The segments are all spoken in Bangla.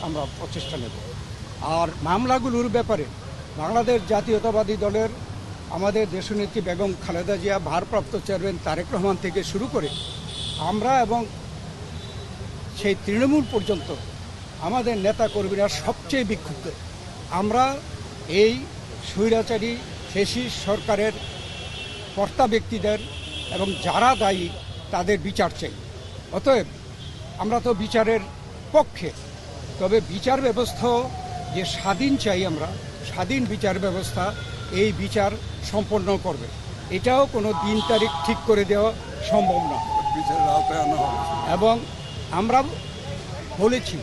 আমরা প্রচেষ্টা নেব। আর মামলাগুলোর ব্যাপারে বাংলাদেশ জাতীয়তাবাদী দলের আমাদের দেশনেত্রী বেগম খালেদা জিয়া, ভারপ্রাপ্ত চেয়ারম্যান তারেক রহমান থেকে শুরু করে আমরা এবং সেই তৃণমূল পর্যন্ত আমাদের নেতাকর্মীরা সবচেয়ে বিক্ষুব্ধ। আমরা এই স্বৈরাচারী ফ্যাসিস্ট সরকারের কর্তা ব্যক্তিদের এবং যারা দায়ী তাদের বিচার চাই। অতএব আমরা তো বিচারের পক্ষে, তবে বিচার ব্যবস্থা যে স্বাধীন চাই, আমরা স্বাধীন বিচার ব্যবস্থা এই বিচার সম্পন্ন করবে, এটাও কোনো দিন তারিখ ঠিক করে দেওয়া সম্ভব না। বিচারের আওতায় আনা হবে এবং আমরা বলেছি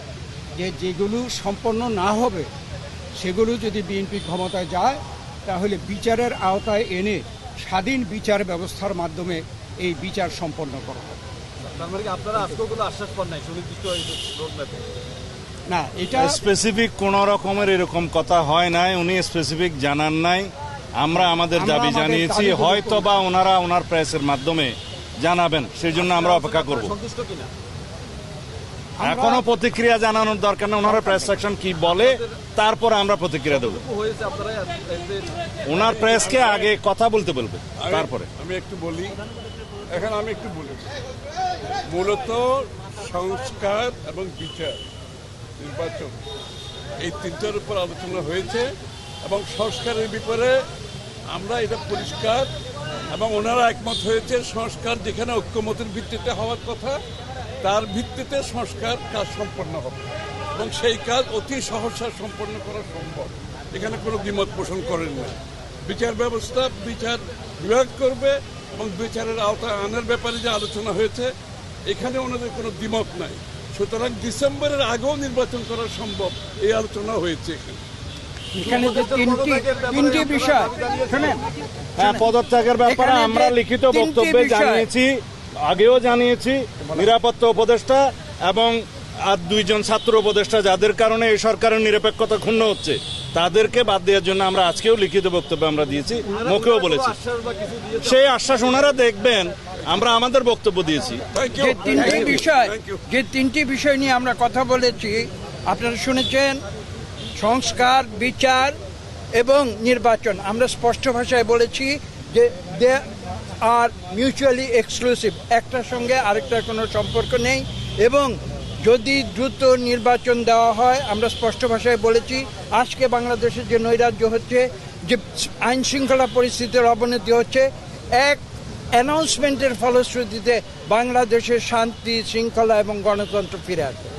যে যেগুলো সম্পন্ন না হবে সেগুলো যদি বিএনপি ক্ষমতায় যায় তাহলে বিচারের আওতায় এনে স্বাধীন বিচার ব্যবস্থার মাধ্যমে এই বিচার সম্পন্ন করা হবে। আপনারা আজকেও কোনো আশ্বাস পান নাই সুনির্দিষ্ট রোডম্যাপে? না, এটা স্পেসিফিক কোন রকমের এরকম কথা হয় নাই, উনি স্পেসিফিক জানান নাই। আমরা আমাদের দাবি জানিয়েছি, হয়তো বা ওনারা ওনার প্রেসের মাধ্যমে জানাবেন, সেই জন্য আমরা অপেক্ষা করব। সন্তুষ্ট কিনা এখনো প্রতিক্রিয়া জানানোর দরকার না, ওনারা প্রেস সেকশন কি বলে তারপর আমরা প্রতিক্রিয়া দেবো। হয়েছে আপনারা ওনার প্রেসকে আগে কথা বলতে বলবে, তারপরে আমি একটু বলি। এখন আমি একটু বলি, মূলত সংস্কার এবং বিচার, নির্বাচন, এই তিনটার উপর আলোচনা হয়েছে এবং সংস্কারের ব্যাপারে আমরা এটা পরিষ্কার এবং ওনারা একমত হয়েছে। সংস্কার যেখানে ঐক্যমতের ভিত্তিতে হওয়ার কথা তার ভিত্তিতে সংস্কার কাজ সম্পন্ন হবে এবং সেই কাজ অতি সহসা সম্পন্ন করা সম্ভব, এখানে কোনো দ্বিমত পোষণ করেন না। বিচার ব্যবস্থা বিচার বিভাগ করবে এবং বিচারের আওতায় আনার ব্যাপারে যে আলোচনা হয়েছে এখানে ওনাদের কোনো দ্বিমত নাই। সুতরাং ডিসেম্বরের আগেও নির্বাচন করা সম্ভব, এই আলোচনা হয়েছে এখানে। এখানে যে তিনটি বিষয় শোনেন, হ্যাঁ, পদত্যাগের ব্যাপারে আমরা লিখিত বক্তব্যে জানিয়েছি, আগেও জানিয়েছি। নিরাপত্তা উপদেষ্টা এবং আর দুইজন ছাত্র উপদেষ্টা যাদের কারণে এই সরকারের নিরপেক্ষতা ক্ষুণ্ণ হচ্ছে তাদেরকে বাদ দেওয়ার জন্য আমরা আজকেও লিখিত বক্তব্য আমরা দিয়েছি, মুখেও বলেছি। সেই আশ্বাস ওনারা দেখবেন, আমরা আমাদের বক্তব্য দিয়েছি। যে তিনটি বিষয় নিয়ে আমরা কথা বলেছি আপনারা শুনেছেন, সংস্কার, বিচার এবং নির্বাচন। আমরা স্পষ্ট ভাষায় বলেছি যে দে আর মিউচুয়ালি এক্সক্লুসিভ, একটার সঙ্গে আরেকটার কোনো সম্পর্ক নেই। এবং যদি দ্রুত নির্বাচন দেওয়া হয়, আমরা স্পষ্ট ভাষায় বলেছি আজকে বাংলাদেশের যে নৈরাজ্য হচ্ছে, যে আইন শৃঙ্খলা পরিস্থিতির অবনতি হচ্ছে, এক অ্যানাউন্সমেন্টের ফলশ্রুতিতে বাংলাদেশের শান্তি শৃঙ্খলা এবং গণতন্ত্র ফিরে আসবে।